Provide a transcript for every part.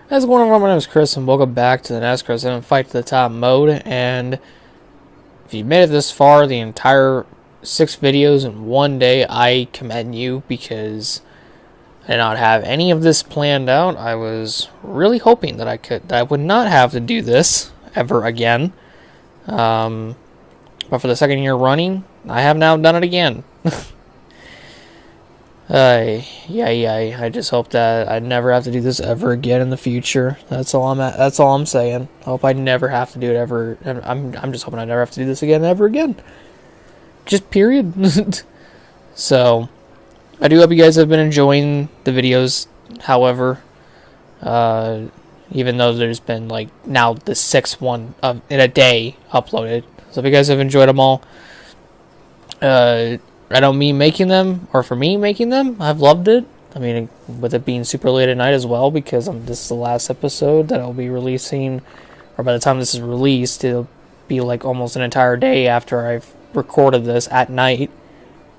How's it going on? My name is Chris, and welcome back to the Nascar 7 Fight to the Top mode. And if you made it this far, the entire 6 videos in one day, I commend you because I did not have any of this planned out. I was really hoping that I would not have to do this ever again. But for the second year running, I have now done it again. I just hope that I never have to do this ever again in the future. That's all I'm saying. I hope I never have to do it ever. I'm just hoping I never have to do this again ever again. Just period. So, I do hope you guys have been enjoying the videos. However, even though there's been like now the 6th one in a day uploaded, so if you guys have enjoyed them all, I don't mean making them, or for me making them. I've loved it. I mean, with it being super late at night as well, because this is the last episode that I'll be releasing, or by the time this is released, it'll be like almost an entire day after I've recorded this at night.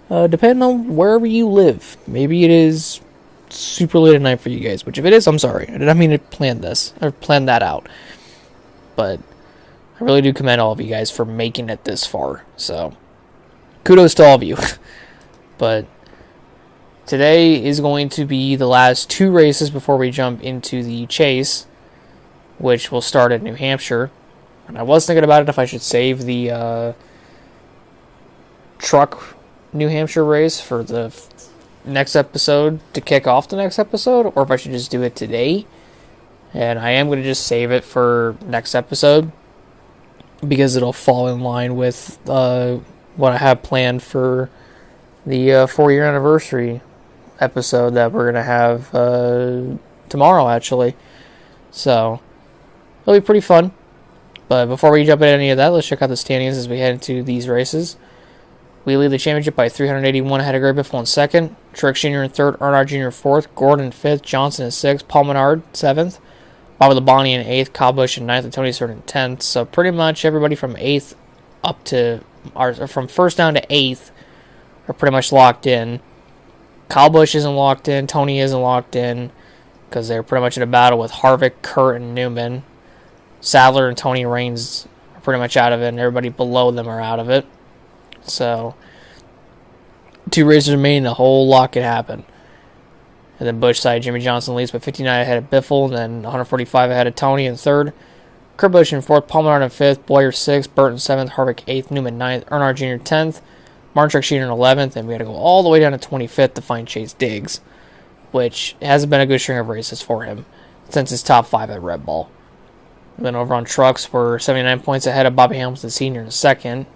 Depending on wherever you live. Maybe it is super late at night for you guys, which if it is, I'm sorry. I didn't mean to plan this, or plan that out. But I really do commend all of you guys for making it this far, so kudos to all of you. But today is going to be the last 2 races before we jump into the chase, which will start at New Hampshire. And I was thinking about it if I should save the truck New Hampshire race for the next episode to kick off the next episode, or if I should just do it today. And I am going to just save it for next episode because it'll fall in line with what I have planned for the 4-year anniversary episode that we're going to have tomorrow, actually. So, it'll be pretty fun. But before we jump into any of that, let's check out the standings as we head into these races. We lead the championship by 381 ahead of Gray Biffle in 2nd, Truex Jr. in 3rd, Earnhardt Jr. in 4th, Gordon in 5th, Johnson in 6th, Paul Menard 7th, Bobby Labonte in 8th, Kyle Busch in 9th, and Tony Stewart in 10th. So pretty much everybody from 8th up to, or from 1st down to 8th are pretty much locked in. Kyle Busch isn't locked in, Tony isn't locked in, because they're pretty much in a battle with Harvick, Kurt, and Newman. Sadler and Tony Raines are pretty much out of it, and everybody below them are out of it. So, 2 races remaining, a whole lot could happen. And then Busch side, Jimmy Johnson leads by 59 ahead of Biffle, and then 145 ahead of Tony in 3rd. Kurt Busch in 4th, Paul Menard in 5th, Boyer 6th, Burton 7th, Harvick 8th, Newman 9th, Earnhardt Jr. 10th, Martin Truex Jr. in 11th, and we got to go all the way down to 25th to find Chase Diggs, which hasn't been a good string of races for him since his top 5 at Red Bull. And then over on trucks, we're 79 points ahead of Bobby Hamilton Sr. in 2nd.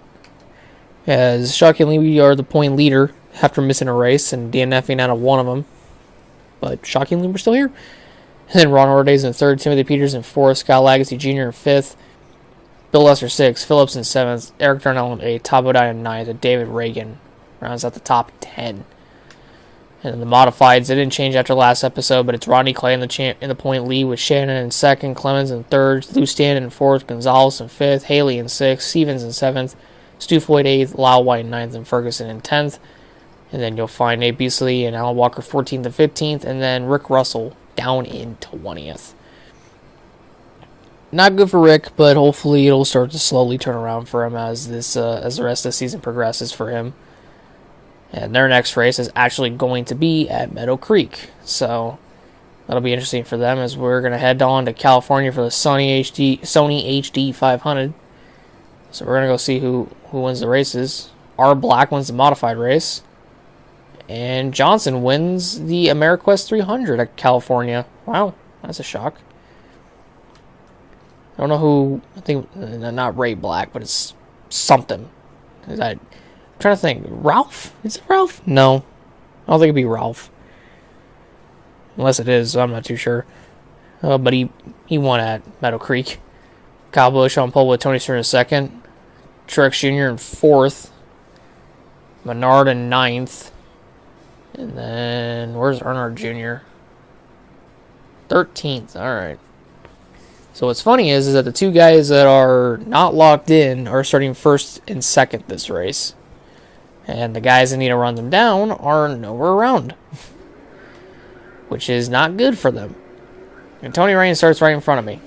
As shockingly, we are the point leader after missing a race and DNFing out of one of them. But shockingly, we're still here. And then Ron Ortega in 3rd, Timothy Peters in 4th, Scott Lagacy Jr. in 5th, Bill Lesser 6th, Phillips in 7th, Eric Darnell in 8th, Todd Bodine in 9th, and David Reagan rounds out the top 10. And then the modifieds, they didn't change after last episode, but it's Rodney Clay in the point lead with Shannon in 2nd, Clemens in 3rd, Lou Stanton in 4th, Gonzalez in 5th, Haley in 6th, Stevens in 7th, Stu Floyd 8th, Lyle White in 9th, and Ferguson in 10th. And then you'll find Nate Beasley and Alan Walker 14th and 15th, and then Rick Russell down in 20th. Not good for Rick, but hopefully it'll start to slowly turn around for him as the rest of the season progresses for him. And their next race is actually going to be at Meadow Creek, so that'll be interesting for them as we're going to head on to California for the Sony HD 500. So we're going to go see who wins the races. R. Black wins the modified race. And Johnson wins the AmeriQuest 300 at California. Wow, that's a shock. I don't know who, I think, not Ray Black, but it's something. I'm trying to think. Ralph? Is it Ralph? No. I don't think it'd be Ralph. Unless it is, I'm not too sure. But he won at Meadow Creek. Kyle Busch on pole with Tony Stewart in 2nd. Truex Jr. in 4th. Menard in 9th. And then, where's Earnhardt Jr.? 13th, alright. So what's funny is that the 2 guys that are not locked in are starting 1st and 2nd this race. And the guys that need to run them down are nowhere around. Which is not good for them. And Tony Raines starts right in front of me.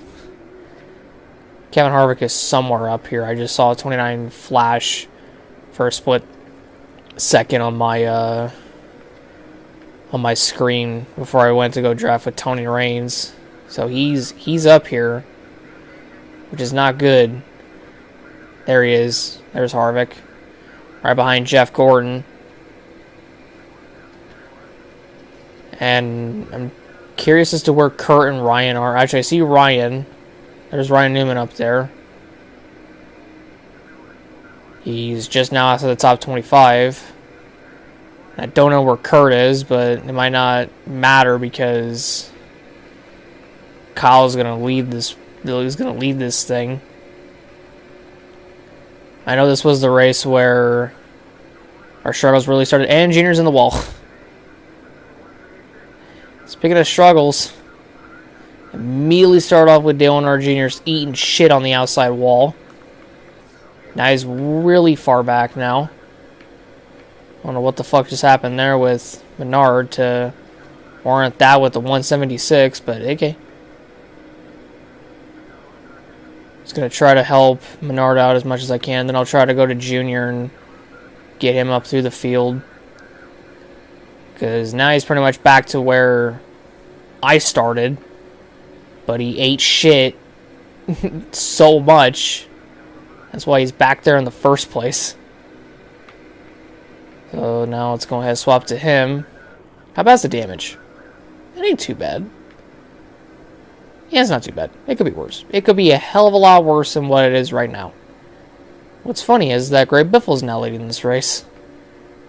Kevin Harvick is somewhere up here. I just saw a 29 flash for a split second on my screen before I went to go draft with Tony Raines. So he's up here, which is not good. There he is. There's Harvick. Right behind Jeff Gordon. And I'm curious as to where Kurt and Ryan are. Actually, I see Ryan. There's Ryan Newman up there. He's just now outside the top 25. I don't know where Kurt is, but it might not matter because Kyle's going to lead this. He's going to lead this thing. I know this was the race where our struggles really started. And Junior's in the wall. Speaking of struggles, immediately started off with Dale Earnhardt Jr. eating shit on the outside wall. Now he's really far back now. I don't know what the fuck just happened there with Menard to warrant that with the 176, but okay. Just going to try to help Menard out as much as I can. Then I'll try to go to Junior and get him up through the field. Because now he's pretty much back to where I started. But he ate shit so much. That's why he's back there in the first place. So now let's go ahead and swap to him. How bad's the damage? It ain't too bad. Yeah, it's not too bad. It could be worse. It could be a hell of a lot worse than what it is right now. What's funny is that Gray Biffle's now leading this race.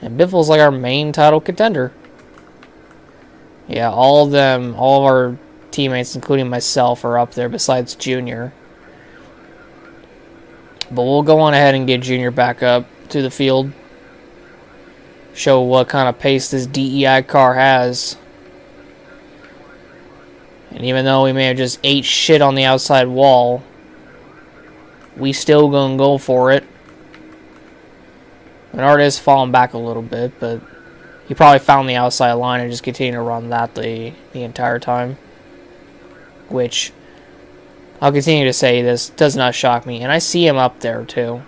And Biffle's like our main title contender. Yeah, all of our teammates, including myself, are up there besides Junior. But we'll go on ahead and get Junior back up to the field. Show what kind of pace this DEI car has. And even though we may have just ate shit on the outside wall, we still gonna go for it. Menard is falling back a little bit, but he probably found the outside line and just continued to run that the entire time. Which, I'll continue to say, this does not shock me. And I see him up there, too.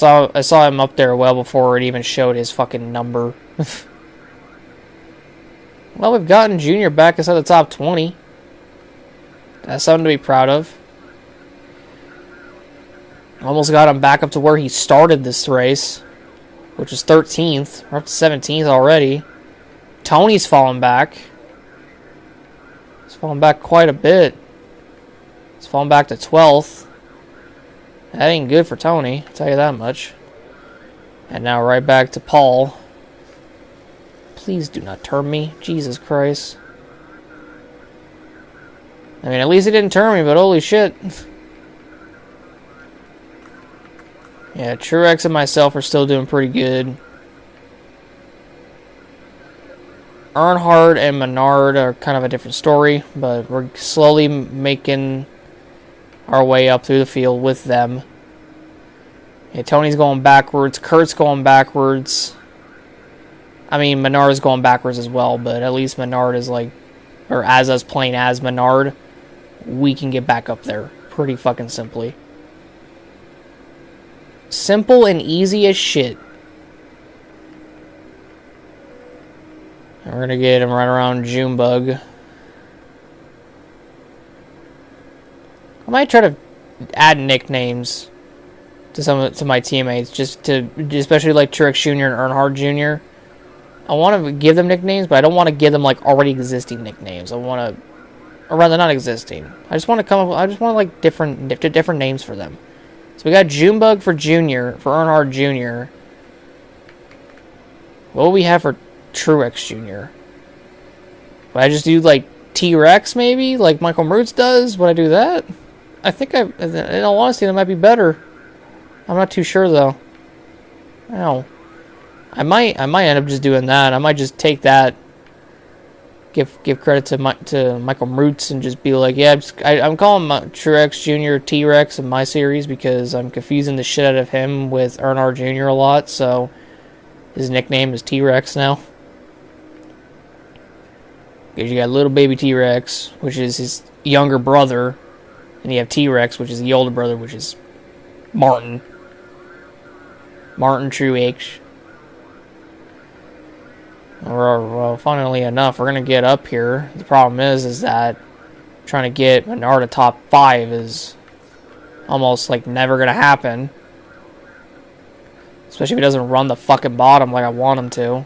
I saw him up there well before it even showed his fucking number. Well, we've gotten Junior back inside the top 20. That's something to be proud of. Almost got him back up to where he started this race, which was 13th. We're up to 17th already. Tony's fallen back. He's fallen back quite a bit. He's fallen back to 12th. That ain't good for Tony, I'll tell you that much. And now right back to Paul. Please do not turn me. Jesus Christ. I mean, at least he didn't turn me, but holy shit. Yeah, Truex and myself are still doing pretty good. Earnhardt and Menard are kind of a different story, but we're slowly making our way up through the field with them. Yeah, Tony's going backwards. Kurt's going backwards. I mean, Menard is going backwards as well, but at least Menard is like, or as us playing as Menard, we can get back up there pretty fucking simply. Simple and easy as shit. And we're going to get him right around Junebug. I might try to add nicknames to my teammates, especially like Truex Jr. and Earnhardt Jr. I want to give them nicknames, but I don't want to give them like already existing nicknames. Or rather, not existing. I just want like different names for them. So we got Junebug for Junior, for Earnhardt Jr. What do we have for Truex Jr.? Would I just do like T-Rex maybe, like Michael Mertz does? Would I do that? I think in all honesty, that might be better. I'm not too sure though. Ow. I might end up just doing that. I might just take that, give credit to Michael Mertz and just be like, yeah, I'm calling Truex Jr. T-Rex in my series because I'm confusing the shit out of him with Earnhardt Jr. a lot, so his nickname is T-Rex now. Because you got little baby T-Rex, which is his younger brother. And you have T-Rex, which is the older brother, which is Martin. Martin Truex. Well, funnily enough, we're going to get up here. The problem is that trying to get Menard to top 5 is almost like never going to happen. Especially if he doesn't run the fucking bottom like I want him to.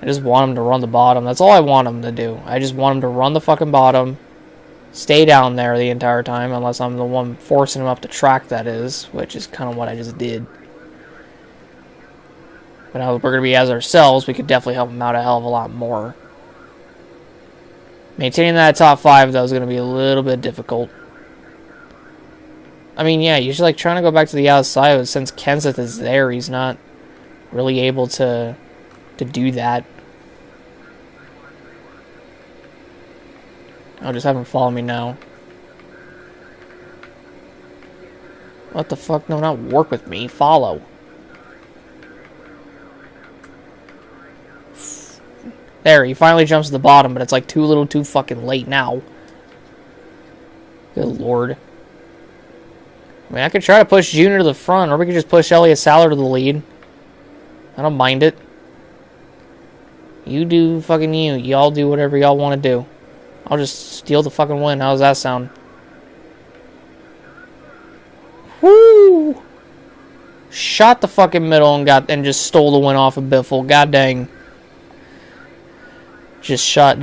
I just want him to run the bottom. That's all I want him to do. I just want him to run the fucking bottom. Stay down there the entire time, unless I'm the one forcing him up the track, that is. Which is kind of what I just did. But now that we're going to be as ourselves, we could definitely help him out a hell of a lot more. Maintaining that top 5, though, is going to be a little bit difficult. I mean, yeah, usually like trying to go back to the outside, but since Kenseth is there, he's not really able to do that. I'll just have him follow me now. What the fuck? No, not work with me. Follow. There, he finally jumps to the bottom, but it's like too fucking late now. Good lord. I mean, I could try to push Junior to the front, or we could just push Elliott Sadler to the lead. I don't mind it. You do fucking you. Y'all do whatever y'all want to do. I'll just steal the fucking win. How does that sound? Woo! Shot the fucking middle and just stole the win off of Biffle. God dang. Just shot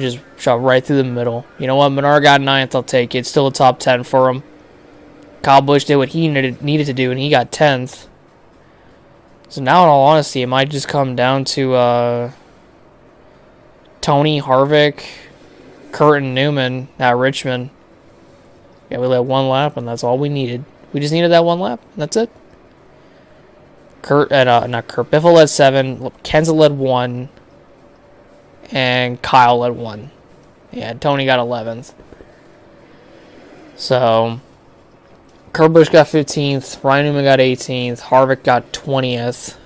right through the middle. You know what? Menard got 9th. I'll take it. It's still a top 10 for him. Kyle Busch did what he needed to do, and he got 10th. So now, in all honesty, it might just come down to Tony, Harvick, Kurt, and Newman at Richmond. Yeah, we led 1 lap, and that's all we needed. We just needed that 1 lap, and that's it. Biffle led 7, Kenseth led 1, and Kyle led 1. Yeah, Tony got 11th. So, Kurt Busch got 15th, Ryan Newman got 18th, Harvick got 20th.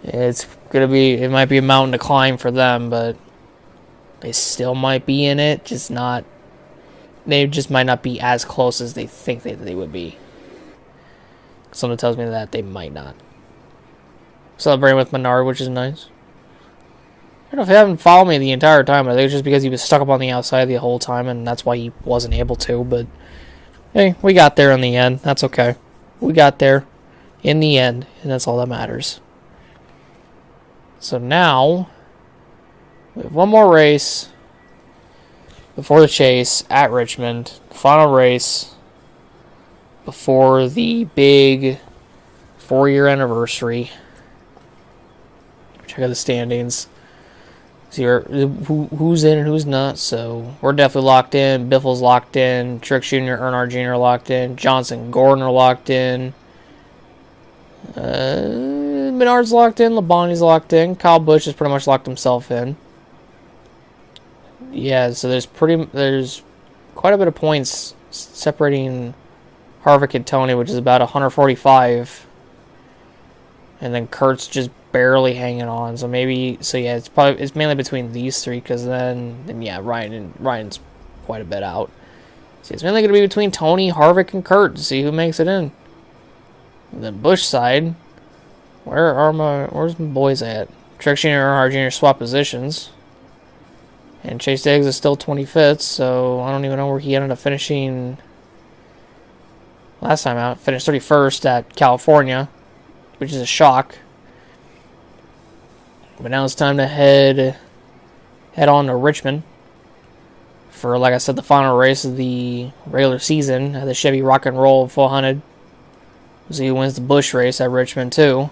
It might be a mountain to climb for them, but they still might be in it, they just might not be as close as they think they would be. Something tells me that they might not. Celebrating with Menard, which is nice. I don't know if he haven't followed me the entire time. I think it's just because he was stuck up on the outside the whole time, and that's why he wasn't able to, but hey, we got there in the end. That's okay. We got there in the end, and that's all that matters. So now, we have one more race before the chase at Richmond. Final race before the big 4-year anniversary. Check out the standings. See who's in and who's not. So we're definitely locked in. Biffle's locked in. Truex Jr., Earnhardt Jr. locked in. Johnson, Gordon are locked in. Menard's locked in. Labonte's locked in. Kyle Busch has pretty much locked himself in. Yeah, so there's quite a bit of points separating Harvick and Tony, which is about 145. And then Kurt's just barely hanging on. So yeah, it's mainly between these 3, because then yeah, Ryan's quite a bit out. So it's mainly going to be between Tony, Harvick, and Kurt to see who makes it in. And then Busch side, where's my boys at? Truex Jr. and Earnhardt Jr. swap positions. And Chase Diggs is still 25th, so I don't even know where he ended up finishing last time out. Finished 31st at California, which is a shock. But now it's time to head on to Richmond for, like I said, the final race of the regular season at the Chevy Rock and Roll 400. We'll see who wins the Busch race at Richmond too.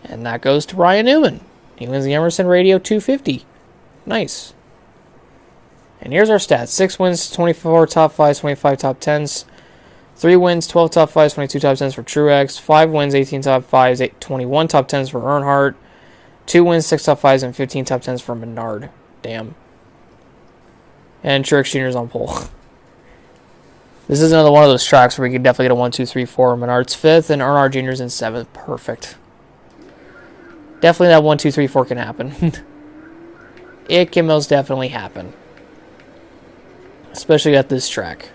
And that goes to Ryan Newman. He wins the Emerson Radio 250. Nice. And here's our stats. 6 wins, 24 top 5s, 25 top 10s. 3 wins, 12 top 5s, 22 top 10s for Truex. 5 wins, 18 top 5s, 21 top 10s for Earnhardt. 2 wins, 6 top 5s, and 15 top 10s for Menard. Damn. And Truex Jr. is on pole. This is another one of those tracks where we could definitely get a 1, 2, 3, 4. Menard's 5th, and Earnhardt Jr. is in 7th. Perfect. Definitely that 1, 2, 3, 4 can happen. It can most definitely happen. Especially at this track.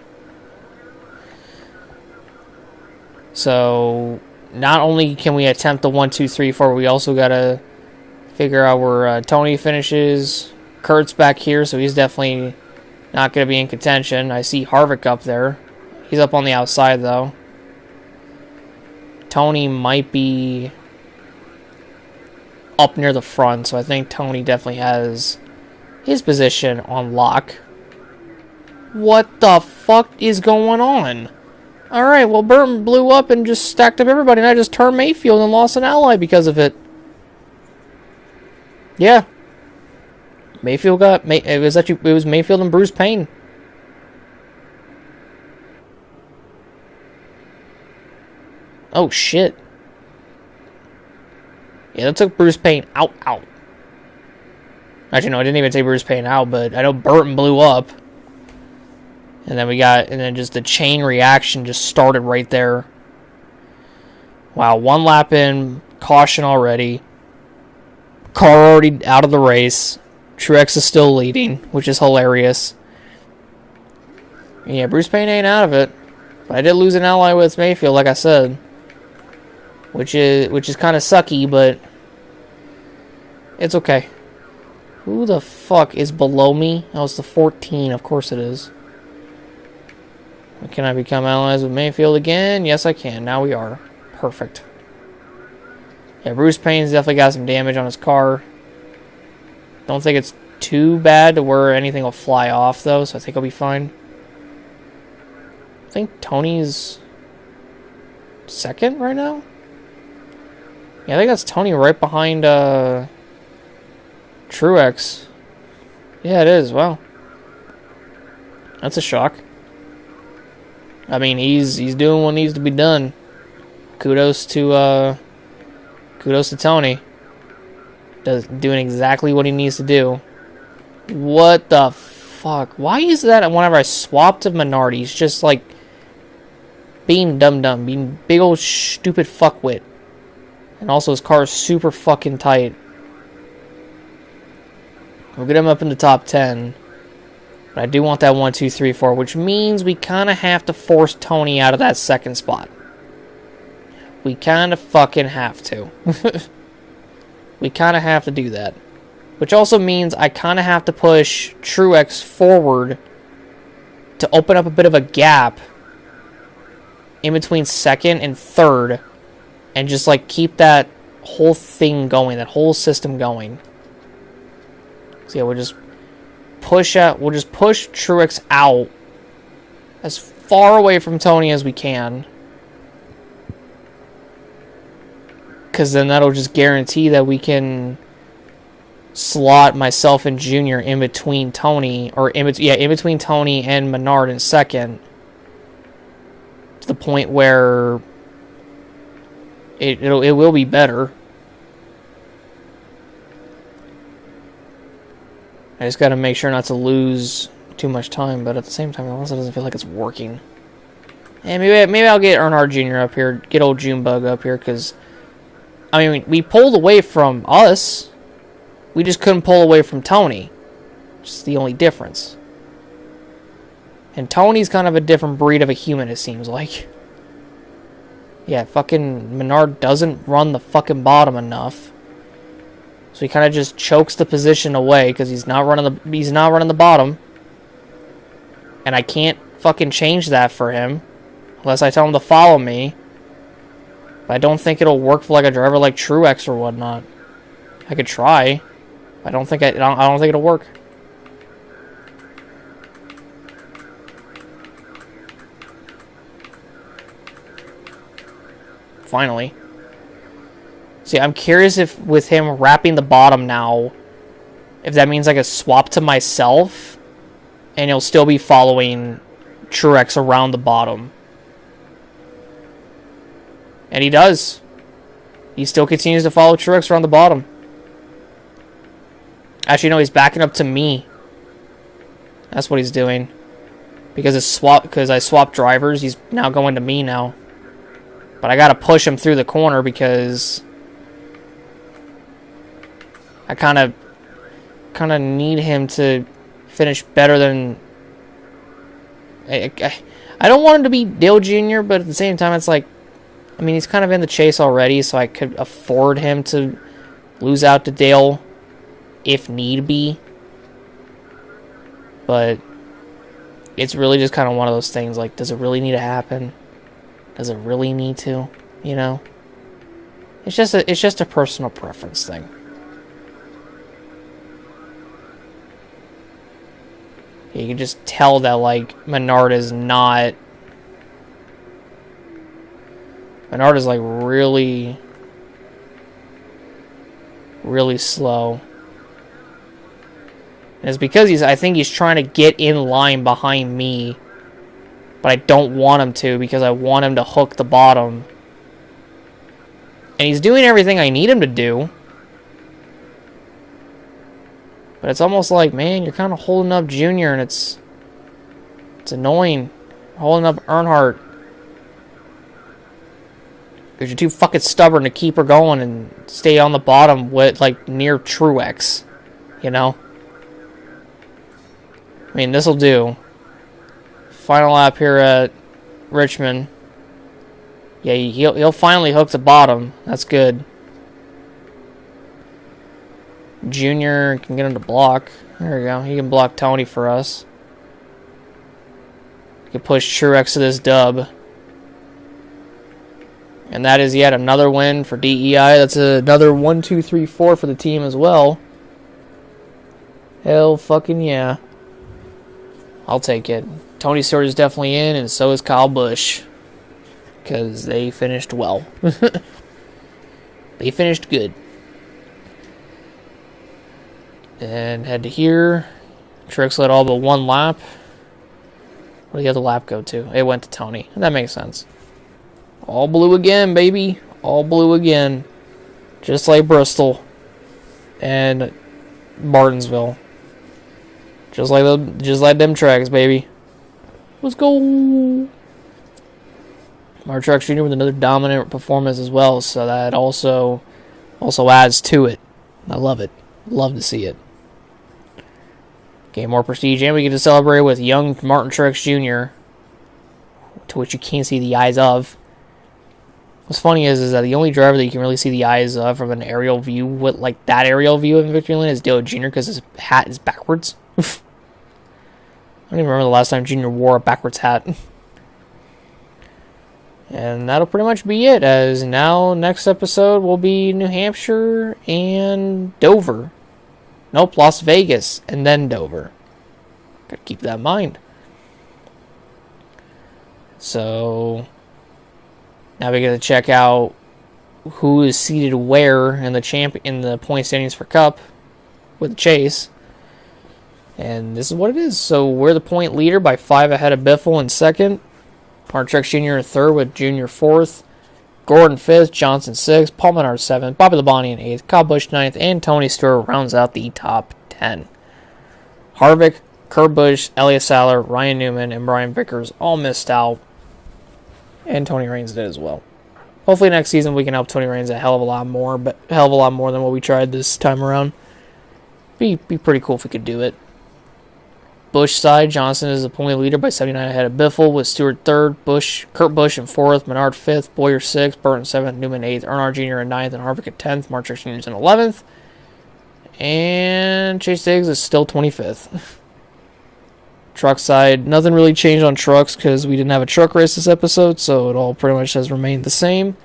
So, not only can we attempt the 1, 2, 3, 4, we also got to figure out where Tony finishes. Kurt's back here, so he's definitely not going to be in contention. I see Harvick up there. He's up on the outside, though. Tony might be up near the front, so I think Tony definitely has his position on lock. What the fuck is going on? Alright, well, Burton blew up and just stacked up everybody, and I just turned Mayfield and lost an ally because of it. Yeah. Mayfield got... It was Mayfield and Bruce Payne. Oh, shit. Yeah, that took Bruce Payne out. Actually, no, I didn't even take Bruce Payne out, but I know Burton blew up. And then just the chain reaction just started right there. Wow, 1 lap in, caution already. Car already out of the race. Truex is still leading, which is hilarious. Yeah, Bruce Payne ain't out of it. But I did lose an ally with Mayfield, like I said. Which is kind of sucky, but it's okay. Who the fuck is below me? Oh, it's the 14. Of course it is. Can I become allies with Mayfield again? Yes, I can. Now we are. Perfect. Yeah, Bruce Payne's definitely got some damage on his car. Don't think it's too bad to where anything will fly off, though, so I think I'll be fine. I think Tony's second right now? Yeah, I think that's Tony right behind Truex. Yeah, it is. Wow. That's a shock. I mean, he's doing what needs to be done. Kudos to Tony. Doing exactly what he needs to do. What the fuck? Why is that whenever I swap to Menard, he's just like being dumb, being big old stupid fuckwit. And also his car is super fucking tight. We'll get him up in the top 10. But I do want that 1, 2, 3, 4, which means we kind of have to force Tony out of that second spot. We kind of fucking have to. We kind of have to do that. Which also means I kind of have to push Truex forward to open up a bit of a gap in between second and third. And just like keep that whole thing going, that whole system going. So yeah, we'll just push Truex out as far away from Tony as we can. Because then that'll just guarantee that we can slot myself and Junior in between Tony, in between Tony and Menard in second. To the point where it will be better. I just got to make sure not to lose too much time, but at the same time, it also doesn't feel like it's working. And maybe I'll get Earnhardt Jr. up here, get old Junebug up here, because, I mean, we pulled away from us. We just couldn't pull away from Tony. Just the only difference. And Tony's kind of a different breed of a human, it seems like. Yeah, fucking Menard doesn't run the fucking bottom enough. So he kind of just chokes the position away because he's not running the bottom. And I can't fucking change that for him unless I tell him to follow me. But I don't think it'll work for like a driver like Truex or whatnot. I could try. But I don't think it'll work. Finally. See, I'm curious if with him wrapping the bottom now, if that means I could swap to myself and he'll still be following Truex around the bottom. And he does. He still continues to follow Truex around the bottom. Actually, no, he's backing up to me. That's what he's doing. Because I swapped drivers, he's now going to me now. But I gotta push him through the corner because I kind of kind of need him to finish better than... I don't want him to be Dale Jr., but at the same time, it's like, I mean, he's kind of in the chase already, so I could afford him to lose out to Dale if need be. But it's really just kind of one of those things, like, does it really need to happen? Does it really need to? You know? It's just a personal preference thing. You can just tell that, like, Menard is like, really, really slow. And it's because I think he's trying to get in line behind me, but I don't want him to because I want him to hook the bottom. And he's doing everything I need him to do. But it's almost like, man, you're kind of holding up Junior, and it's annoying. Holding up Earnhardt. Because you're too fucking stubborn to keep her going and stay on the bottom with, like, near Truex. You know? I mean, this'll do. Final lap here at Richmond. Yeah, he'll finally hook the bottom. That's good. Junior can get him to block. There we go. He can block Tony for us. He can push Truex to this dub. And that is yet another win for DEI. That's another 1, 2, 3, 4 for the team as well. Hell fucking yeah. I'll take it. Tony Stewart is definitely in, and so is Kyle Busch. Because they finished well. They finished good. And head to here. Truex led all but one lap. Where did the other lap go to? It went to Tony. That makes sense. All blue again, baby. All blue again. Just like Bristol. And Martinsville. Just like them tracks, baby. Let's go. Mark Truex Jr. with another dominant performance as well, so that also adds to it. I love it. Love to see it. Okay, more prestige, and we get to celebrate with young Martin Truex Jr., to which you can't see the eyes of. What's funny is that the only driver that you can really see the eyes of from an aerial view, with like that aerial view in Victory Lane, is Dale Jr. because his hat is backwards. I don't even remember the last time Jr. wore a backwards hat. And that'll pretty much be it, as now next episode will be New Hampshire and Dover. Nope, Las Vegas and then Dover. Gotta keep that in mind. So now we get to check out who is seated where in the point standings for Cup with the chase. And this is what it is. So we're the point leader by 5 ahead of Biffle in second. Martin Truex Jr. in third with Junior fourth. Gordon fifth, Johnson sixth, Paul Menard seventh, Bobby Labonte in eighth, Kyle Busch ninth, and Tony Stewart rounds out the top 10. Harvick, Kurt Busch, Elliott Sadler, Ryan Newman, and Brian Vickers all missed out. And Tony Raines did as well. Hopefully next season we can help Tony Raines a hell of a lot more than what we tried this time around. Be pretty cool if we could do it. Busch side, Johnson is the point leader by 79 ahead of Biffle, with Stewart third, Kurt Busch in fourth, Menard fifth, Bowyer sixth, Burton seventh, Newman eighth, Earnhardt Jr. in ninth, and Harvick at 10th, Martin Truex Jr. in 11th, and Chase Diggs is still 25th. Truck side, nothing really changed on trucks because we didn't have a truck race this episode, so it all pretty much has remained the same.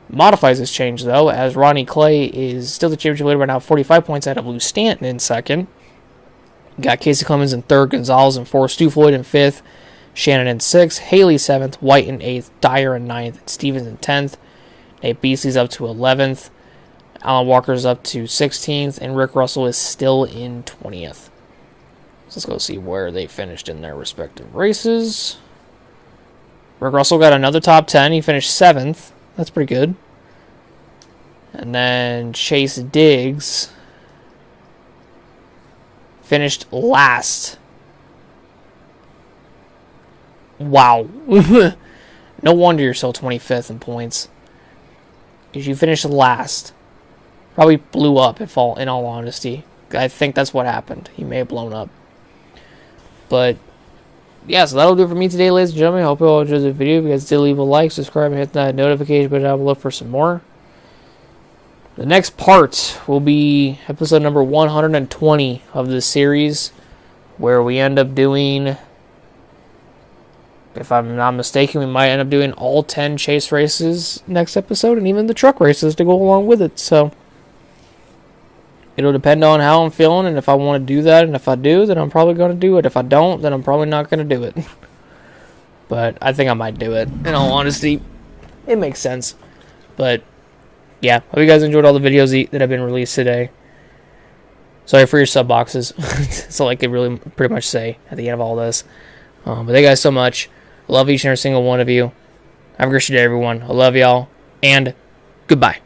Modifies this change, though, as Ronnie Clay is still the championship leader right now, 45 points ahead of Lou Stanton in second. Got Casey Clemens in third, Gonzalez in fourth, Stu Floyd in fifth, Shannon in sixth, Haley seventh, White in eighth, Dyer in ninth, and Stevens in 10th. Nate Beasley's up to 11th, Alan Walker's up to 16th, and Rick Russell is still in 20th. So let's go see where they finished in their respective races. Rick Russell got another top 10. He finished 7th. That's pretty good. And then Chase Diggs finished last. Wow. No wonder you're still 25th in points. Because you finished last. Probably blew up, in all honesty. I think that's what happened. He may have blown up. But yeah, so that'll do it for me today, ladies and gentlemen. I hope you all enjoyed the video. If you guys did, leave a like, subscribe, and hit that notification button down below for some more. The next part will be episode number 120 of this series, where we end up doing, if I'm not mistaken, we might end up doing all 10 chase races next episode, and even the truck races to go along with it. So it'll depend on how I'm feeling, and if I want to do that, and if I do, then I'm probably going to do it. If I don't, then I'm probably not going to do it. But I think I might do it, in all honesty. It makes sense. But yeah, hope you guys enjoyed all the videos that have been released today. Sorry for your sub boxes. That's all I could really pretty much say at the end of all this. But thank you guys so much. Love each and every single one of you. Have a great day, everyone. I love y'all, and goodbye.